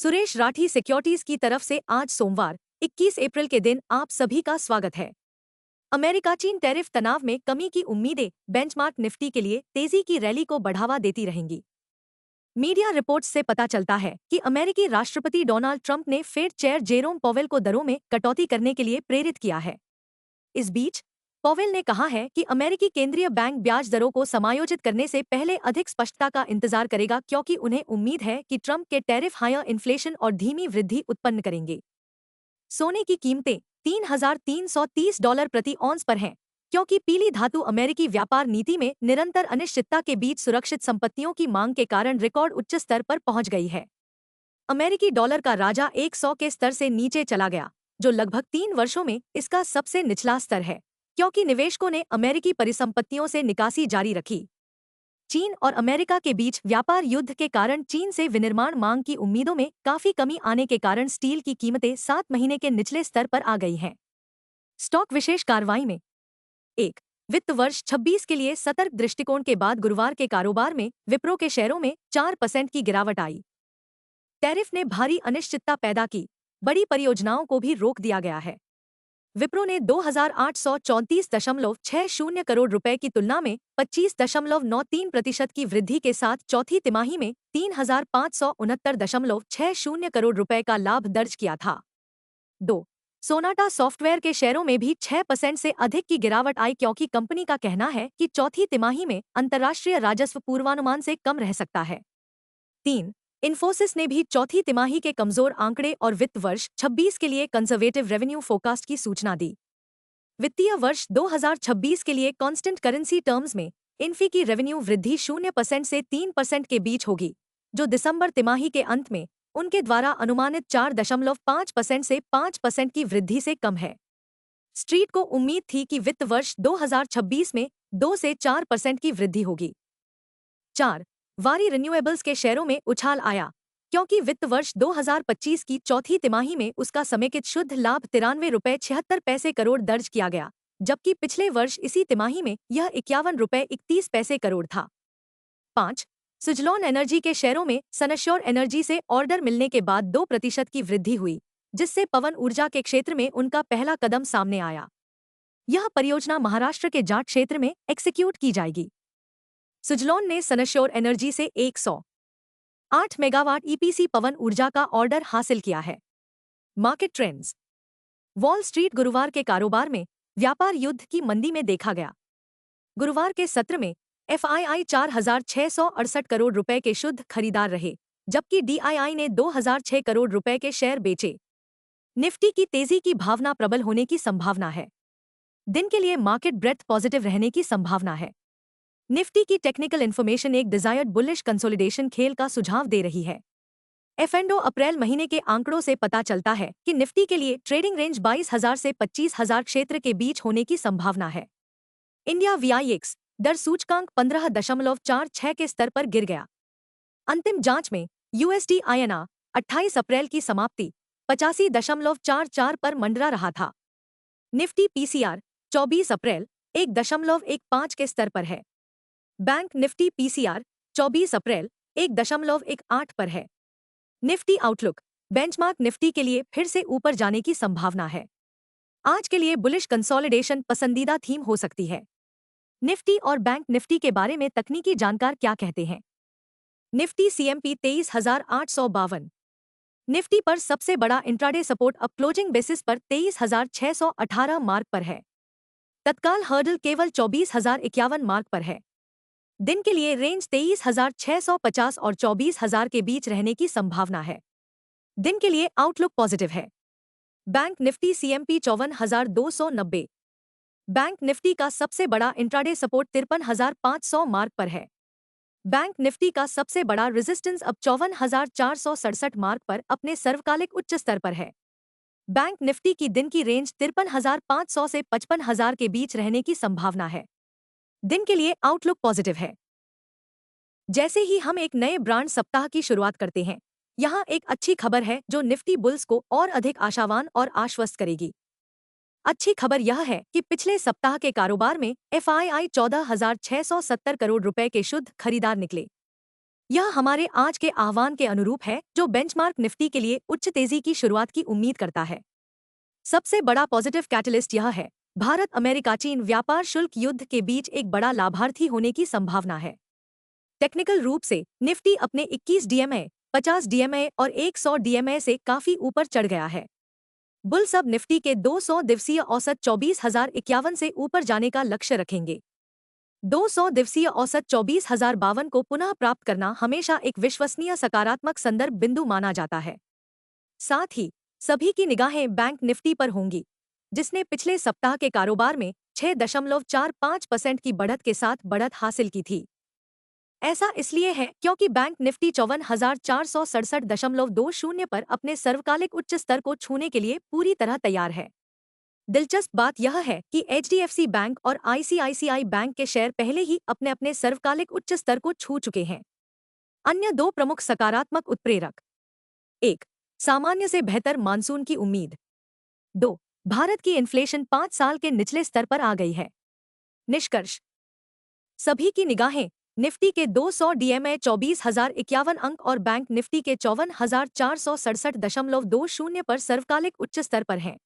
Suresh Rathi securities की तरफ से आज सोमवार 21 अप्रैल के दिन आप सभी का स्वागत है। अमेरिका चीन टैरिफ तनाव में कमी की उम्मीदें बेंचमार्क निफ्टी के लिए तेजी की रैली को बढ़ावा देती रहेंगी। मीडिया रिपोर्ट्स से पता चलता है कि अमेरिकी राष्ट्रपति डोनाल्ड ट्रंप ने फेड चेयर जेरोम पॉवेल को दरों में कटौती करने के लिए प्रेरित किया है। इस बीच पॉवेल ने कहा है कि अमेरिकी केंद्रीय बैंक ब्याज दरों को समायोजित करने से पहले अधिक स्पष्टता का इंतजार करेगा, क्योंकि उन्हें उम्मीद है कि ट्रंप के टैरिफ हायर इन्फ्लेशन और धीमी वृद्धि उत्पन्न करेंगे। सोने की कीमतें $3,330 प्रति औंस पर हैं, क्योंकि पीली धातु अमेरिकी व्यापार नीति में निरंतर अनिश्चितता के बीच सुरक्षित संपत्तियों की मांग के कारण रिकॉर्ड उच्च स्तर पर पहुंच गई है। अमेरिकी डॉलर का राजा 100 के स्तर से नीचे चला गया, जो लगभग 3 वर्षों में इसका सबसे निचला स्तर है, क्योंकि निवेशकों ने अमेरिकी परिसंपत्तियों से निकासी जारी रखी। चीन और अमेरिका के बीच व्यापार युद्ध के कारण चीन से विनिर्माण मांग की उम्मीदों में काफी कमी आने के कारण स्टील की कीमतें 7 महीने के निचले स्तर पर आ गई हैं। स्टॉक विशेष कार्रवाई में 1 वित्त वर्ष 26 के लिए सतर्क दृष्टिकोण के बाद गुरुवार के कारोबार में विप्रो के शेयरों में 4% की गिरावट आई। टैरिफ ने भारी अनिश्चितता पैदा की, बड़ी परियोजनाओं को भी रोक दिया गया है। विप्रो ने 2,834.60 करोड़ रुपए की तुलना में 25.93% की वृद्धि के साथ चौथी तिमाही में 3,569.60 करोड़ रुपए का लाभ दर्ज किया था। 2 सोनाटा सॉफ्टवेयर के शेयरों में भी 6% से अधिक की गिरावट आई, क्योंकि कंपनी का कहना है कि चौथी तिमाही में अंतर्राष्ट्रीय राजस्व पूर्वानुमान से कम रह सकता है। 3 इन्फोसिस ने भी चौथी तिमाही के कमजोर आंकड़े और वित्त वर्ष 26 के लिए कंजर्वेटिव रेवेन्यू फोरकास्ट की सूचना दी। वित्तीय वर्ष 2026 के लिए कांस्टेंट करेंसी टर्म्स में इन्फी की रेवेन्यू वृद्धि 0% से 3% के बीच होगी, जो दिसंबर तिमाही के अंत में उनके द्वारा अनुमानित 4.5% से 5% की वृद्धि से कम है। स्ट्रीट को उम्मीद थी कि वित्त वर्ष 2026 में 2 से 4% की वृद्धि होगी। 4 वारी रिन्यूएबल्स के शेयरों में उछाल आया, क्योंकि वित्त वर्ष 2025 की चौथी तिमाही में उसका समेकित शुद्ध लाभ ₹93.76 करोड़ दर्ज किया गया, जबकि पिछले वर्ष इसी तिमाही में यह ₹51.31 करोड़ था। 5 सुजलॉन एनर्जी के शेयरों में सनश्योर एनर्जी से ऑर्डर मिलने के बाद 2% की वृद्धि हुई, जिससे पवन ऊर्जा के क्षेत्र में उनका पहला कदम सामने आया। यह परियोजना महाराष्ट्र के जाट क्षेत्र में एक्सिक्यूट की जाएगी। सुजलॉन ने सनश्योर एनर्जी से 108 मेगावाट ईपीसी पवन ऊर्जा का ऑर्डर हासिल किया है। Market trends. वॉल स्ट्रीट गुरुवार के कारोबार में व्यापार युद्ध की मंदी में देखा गया। गुरुवार के सत्र में एफआईआई 4,668 करोड़ रुपए के शुद्ध खरीदार रहे, जबकि डीआईआई ने 2,006 करोड़ रुपए के शेयर बेचे। निफ्टी की तेजी की भावना प्रबल होने की संभावना है। दिन के लिए मार्केट ब्रेथ पॉजिटिव रहने की संभावना है। निफ्टी की टेक्निकल इन्फॉर्मेशन एक डिजायर्ड बुलिश कंसोलिडेशन खेल का सुझाव दे रही है। एफएंडो अप्रैल महीने के आंकड़ों से पता चलता है कि निफ्टी के लिए ट्रेडिंग रेंज 22,000 से 25,000 क्षेत्र के बीच होने की संभावना है। इंडिया वीआईएक्स डर सूचकांक 15.46 के स्तर पर गिर गया। अंतिम जांच में यूएसडी आईएनआर 28 अप्रैल की समाप्ति 85.44 पर मंडरा रहा था। निफ्टी पीसीआर 24 अप्रैल 1.15 के स्तर पर है। बैंक निफ्टी पीसीआर 24 अप्रैल 1.18 पर है। Nifty outlook. बेंचमार्क निफ्टी के लिए फिर से ऊपर जाने की संभावना है। आज के लिए बुलिश कंसोलिडेशन पसंदीदा थीम हो सकती है। निफ्टी और बैंक निफ्टी के बारे में तकनीकी जानकार क्या कहते हैं। Nifty CMP 23,852। निफ्टी पर सबसे बड़ा इंट्राडे सपोर्ट अब क्लोजिंग बेसिस पर 23,618 मार्क पर है। तत्काल हर्डल केवल 24,051 मार्क पर है। दिन के लिए रेंज 23,650 और 24,000 के बीच रहने की संभावना है। दिन के लिए आउटलुक पॉजिटिव है। Bank Nifty CMP 54,290। Bank Nifty का सबसे बड़ा इंट्राडे सपोर्ट 53,500 मार्क पर है। बैंक निफ्टी का सबसे बड़ा रेजिस्टेंस अब 54,467 मार्क पर अपने सर्वकालिक उच्च स्तर पर है। बैंक निफ्टी की दिन की रेंज 53,500 से 55,000 के बीच रहने की संभावना है। दिन के लिए आउटलुक पॉजिटिव है। जैसे ही हम एक नए ब्रांड सप्ताह की शुरुआत करते हैं, यहाँ एक अच्छी खबर है जो निफ्टी बुल्स को और अधिक आशावान और आश्वस्त करेगी। अच्छी खबर यह है कि पिछले सप्ताह के कारोबार में एफआईआई 14,670 करोड़ रुपए के शुद्ध खरीदार निकले। यह हमारे आज के आह्वान के अनुरूप है, जो बेंचमार्क निफ्टी के लिए उच्च तेजी की शुरुआत की उम्मीद करता है। सबसे बड़ा पॉजिटिव कैटलिस्ट यह है, भारत अमेरिका चीन व्यापार शुल्क युद्ध के बीच एक बड़ा लाभार्थी होने की संभावना है। टेक्निकल रूप से निफ्टी अपने 21 डीएमए, 50 डीएमए और 100 डीएमए से काफी ऊपर चढ़ गया है। बुल सब निफ्टी के 200 दिवसीय औसत 24,051 से ऊपर जाने का लक्ष्य रखेंगे। 200 दिवसीय औसत 24,052 को पुनः प्राप्त करना हमेशा एक विश्वसनीय सकारात्मक संदर्भ बिंदु माना जाता है। साथ ही सभी की निगाहें बैंक निफ्टी पर होंगी, जिसने पिछले सप्ताह के कारोबार में 6.45% की बढ़त के साथ बढ़त हासिल की थी। ऐसा इसलिए है क्योंकि बैंक निफ्टी 54,467.20 पर अपने सर्वकालिक उच्च स्तर को छूने के लिए पूरी तरह तैयार है। दिलचस्प बात यह है कि एचडीएफसी बैंक और आईसीआईसीआई बैंक के शेयर पहले ही अपने अपने सर्वकालिक उच्च स्तर को छू चुके हैं। अन्य दो प्रमुख सकारात्मक उत्प्रेरक: 1. सामान्य से बेहतर मानसून की उम्मीद। 2. भारत की इन्फ्लेशन 5 साल के निचले स्तर पर आ गई है। निष्कर्ष: सभी की निगाहें निफ्टी के 200 डीएमए 24,051 अंक और बैंक निफ्टी के 54,467.20 पर सर्वकालिक उच्च स्तर पर हैं।